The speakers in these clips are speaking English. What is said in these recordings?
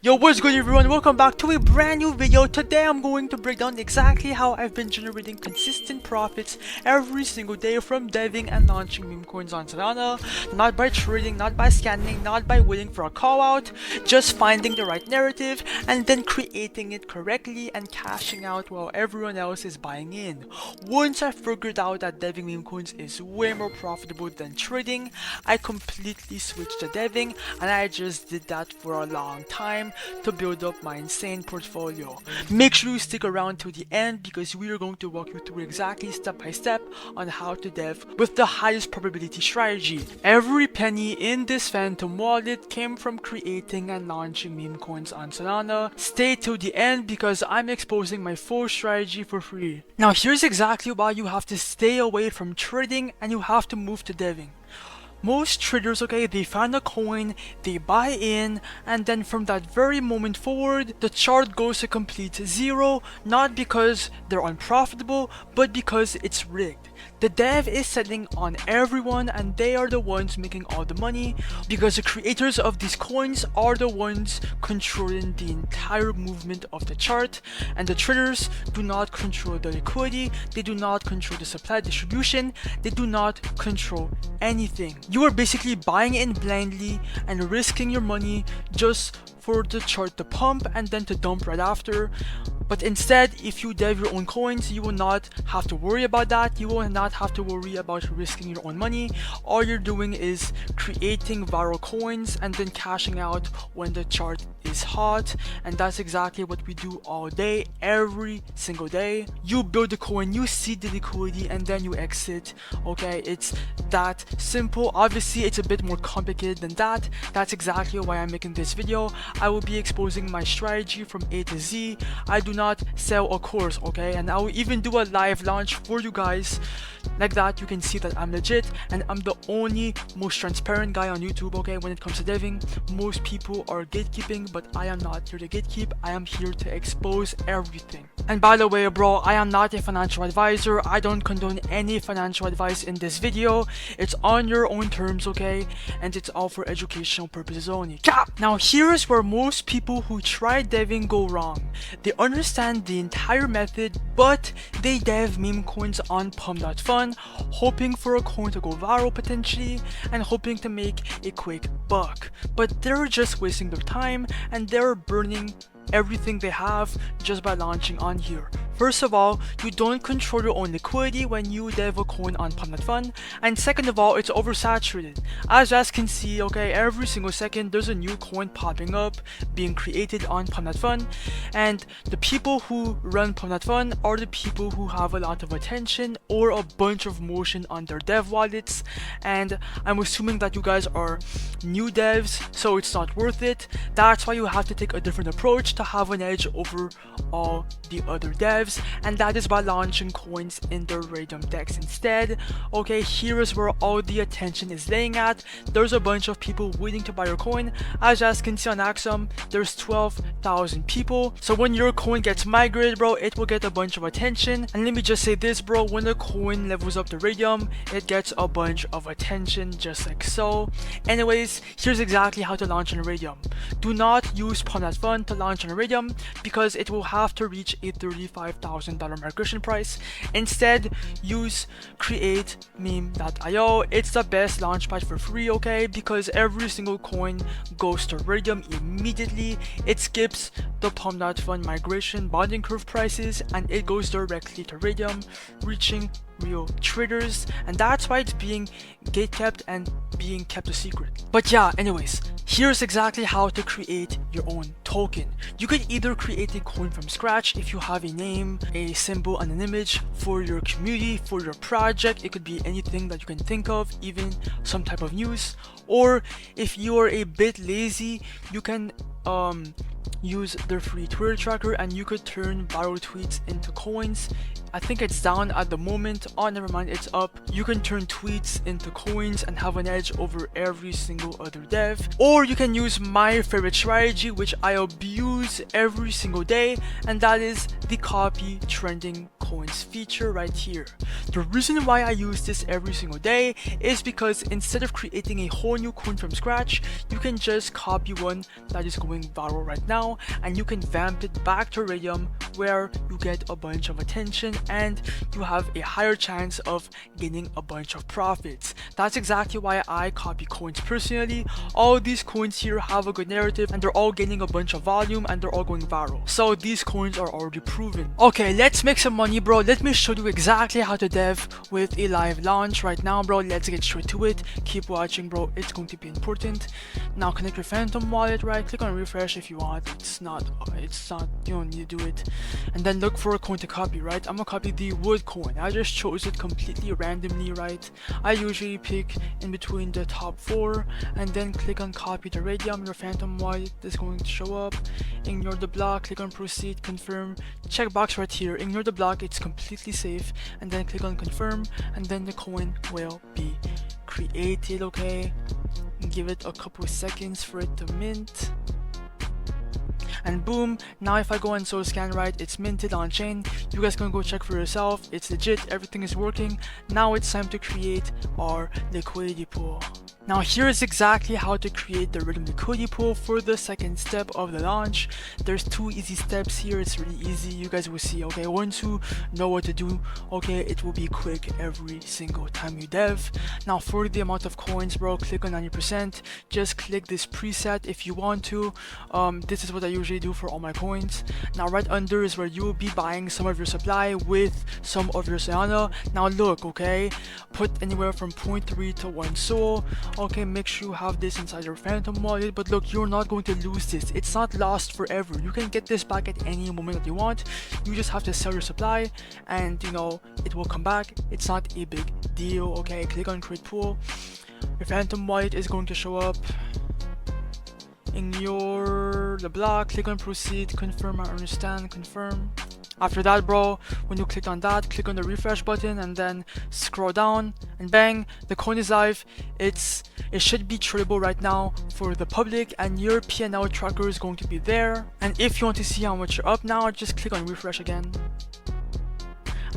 Yo, what's good everyone? Welcome back to a brand new video. Today I'm going to break down exactly how I've been generating consistent profits every single day from deving and launching meme coins on Solana. Not by trading, not by scanning, not by waiting for a call out, just finding the right narrative and then creating it correctly and cashing out while everyone else is buying in. Once I figured out that deving meme coins is way more profitable than trading, I completely switched to deving, and I just did that for a long time to build up my insane portfolio. Make sure you stick around to the end because we are going to walk you through exactly step by step on how to dev with the highest probability strategy. Every penny in this phantom wallet came from creating and launching meme coins on Solana. Stay till the end because I'm exposing my full strategy for free. Now here's exactly why you have to stay away from trading and you have to move to deving. Most traders, okay, they find a coin, they buy in, and then from that very moment forward, the chart goes to complete zero, not because they're unprofitable, but because it's rigged. The dev is selling on everyone and they are the ones making all the money because the creators of these coins are the ones controlling the entire movement of the chart, and the traders do not control the liquidity, they do not control the supply distribution, they do not control anything. You are basically buying in blindly and risking your money just for the chart to pump and then to dump right after. But instead, if you dev your own coins, you will not have to worry about that. You will not have to worry about risking your own money. All you're doing is creating viral coins and then cashing out when the chart is hot. And that's exactly what we do all day, every single day. You build the coin, you see the liquidity, and then you exit. Okay, it's that simple. Obviously, it's a bit more complicated than that. That's exactly why I'm making this video. I will be exposing my strategy from A to Z. I do not sell a course, okay, and I will even do a live launch for you guys. Like that, you can see that I'm legit and I'm the only most transparent guy on YouTube, okay, when it comes to deving. Most people are gatekeeping, but I am not here to gatekeep. I am here to expose everything. And by the way, bro, I am not a financial advisor. I don't condone any financial advice in this video. It's on your own terms, okay, and it's all for educational purposes only. Now here's where most people who try deving go wrong. They understand the entire method, but they dev meme coins on Pump.Fun, hoping for a coin to go viral potentially and hoping to make a quick buck. But they're just wasting their time and they're burning everything they have just by launching on here. First of all, you don't control your own liquidity when you dev a coin on Pump.Fun, and second of all, it's oversaturated. As you guys can see, okay, every single second there's a new coin popping up, being created on Pump.Fun, and the people who run Pump.Fun are the people who have a lot of attention or a bunch of motion on their dev wallets, and I'm assuming that you guys are new devs, so it's not worth it. That's why you have to take a different approach to have an edge over all the other devs, and that is by launching coins in the random decks instead. Okay, here is where all the attention is laying at. There's a bunch of people waiting to buy your coin. As you guys can see on Axum, there's 12,000 people. So when your coin gets migrated, bro, it will get a bunch of attention. And let me just say this, bro, when the coin levels up to radium, it gets a bunch of attention just like so. Anyways, here's exactly how to launch on radium. Do not use Pump.Fun to launch on radium because it will have to reach a $35,000 migration price. Instead, use create meme.io. It's the best launchpad for free, okay, because every single coin goes to radium immediately. It skips the Pump.Fun migration bonding curve prices and it goes directly to radium, reaching real traders, and that's why it's being gatekept and being kept a secret. But yeah, anyways, here's exactly how to create your own token. You could either create a coin from scratch if you have a name, a symbol, and an image for your community, for your project. It could be anything that you can think of, even some type of news. Or if you are a bit lazy, you can use their free Twitter tracker and you could turn viral tweets into coins. I think it's down at the moment. Oh, never mind, it's up. You can turn tweets into coins and have an edge over every single other dev. Or you can use my favorite strategy, which I abuse every single day, and that is the copy trending Coins feature right here. The reason why I use this every single day is because instead of creating a whole new coin from scratch, you can just copy one that is going viral right now and you can vamp it back to Radium where you get a bunch of attention and you have a higher chance of getting a bunch of profits. That's exactly why I copy coins personally. All these coins here have a good narrative and they're all getting a bunch of volume and they're all going viral. So these coins are already proven. Okay, let's make some money, bro. Let me show you exactly how to dev with a live launch right now, bro. Let's get straight to it. Keep watching, bro. It's going to be important. Now connect your Phantom wallet, right? Click on refresh if you want. It's not, you don't need to do it. And then look for a coin to copy, right? I'm gonna copy the wood coin. I just chose it completely randomly, right? I usually pick in between the top 4 and then click on copy to Radium. Your Phantom wallet is going to show up. Ignore the block, click on proceed, confirm. Checkbox right here. Ignore the block, it's completely safe. And then click on confirm and then the coin will be created, okay? Give it a couple of seconds for it to mint. And boom, now if I go on Scan, right, it's minted on chain. You guys can go check for yourself. It's legit, everything is working. Now it's time to create our liquidity pool. Now here is exactly how to create the Rhythm liquidity pool for the second step of the launch. There's 2 easy steps here. It's really easy. You guys will see, okay? Once you know what to do, okay, it will be quick every single time you dev. Now for the amount of coins, bro, click on 90%. Just click this preset if you want to. This is what I usually do for all my coins. Now right under is where you will be buying some of your supply with some of your Solana. Now look, okay, put anywhere from 0.3 to 1 Sol. Okay, make sure you have this inside your Phantom wallet, but look, you're not going to lose this. It's not lost forever. You can get this back at any moment that you want. You just have to sell your supply and you know it will come back. It's not a big deal. Okay, click on create pool. Your Phantom wallet is going to show up. Ignore the block, click on proceed, confirm, I understand, confirm. After that, bro, when you click on that, click on the refresh button and then scroll down and bang, the coin is live. It should be tradable right now for the public and your P&L tracker is going to be there. And if you want to see how much you're up now, just click on refresh again.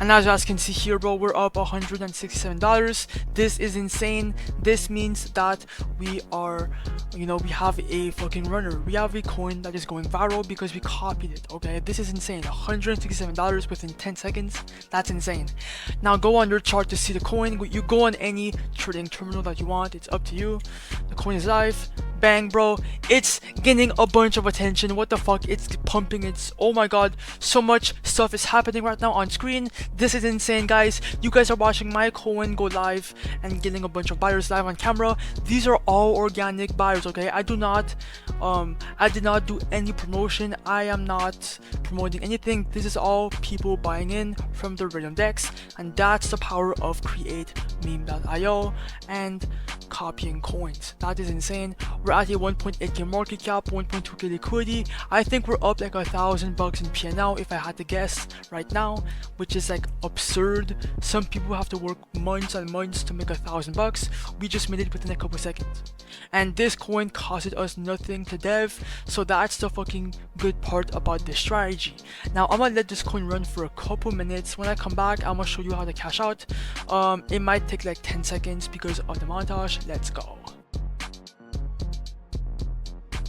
And as you guys can see here, bro, we're up $167. This is insane. This means that we are, you know, we have a fucking runner. We have a coin that is going viral because we copied it, okay? This is insane. $167 within 10 seconds. That's insane. Now go on your chart to see the coin. You go on any trading terminal that you want. It's up to you. The coin is live. Bang, bro, it's getting a bunch of attention. What the fuck, it's pumping. It's, oh my god, so much stuff is happening right now on screen. This is insane, guys. You guys are watching my coin go live and getting a bunch of buyers live on camera. These are all organic buyers, okay? I did not do any promotion. I am not promoting anything. This is all people buying in from the Rhythm decks, and that's the power of create meme.io and copying coins. That is insane. We're at a 1.8k market cap, 1.2k liquidity. I think we're up like $1,000 in P&L if I had to guess right now, which is like absurd. Some people have to work months and months to make $1,000. We just made it within a couple seconds. And this coin costed us nothing to dev, so that's the fucking good part about this strategy. Now I'm gonna let this coin run for a couple minutes. When I come back, I'm gonna show you how to cash out. It might take like 10 seconds because of the montage. Let's go.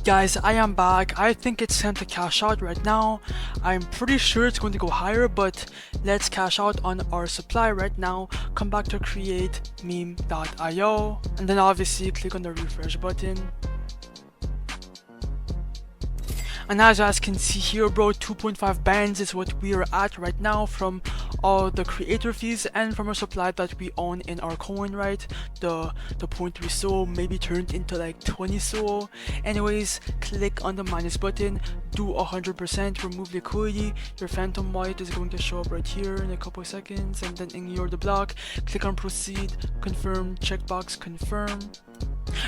Guys, I am back. I think it's time to cash out right now. I'm pretty sure it's going to go higher, but let's cash out on our supply right now. Come back to create meme.io and then obviously click on the refresh button. And as you guys can see here, bro, 2.5 bands is what we are at right now from all the creator fees and from our supply that we own in our coin, right? The 0.3 Sol maybe turned into like 20 Sol. Anyways, click on the minus button, do 100%, remove liquidity. Your Phantom wallet is going to show up right here in a couple of seconds, and then ignore the block. Click on proceed, confirm, checkbox, confirm.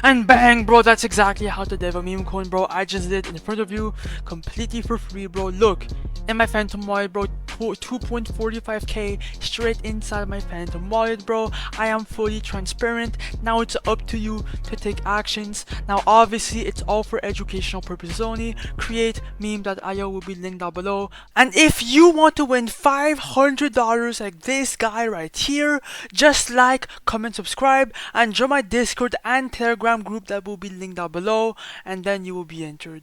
And bang, bro, that's exactly how to dev a meme coin, bro. I just did it in front of you, completely for free, bro. Look, in my Phantom wallet, bro, 2.45k straight inside my Phantom wallet, bro. I am fully transparent. Now it's up to you to take actions. Now, obviously, it's all for educational purposes only. Create meme.io will be linked down below. And if you want to win $500 like this guy right here, just like, comment, subscribe, and join my Discord and Telegram group that will be linked down below, and then you will be entered.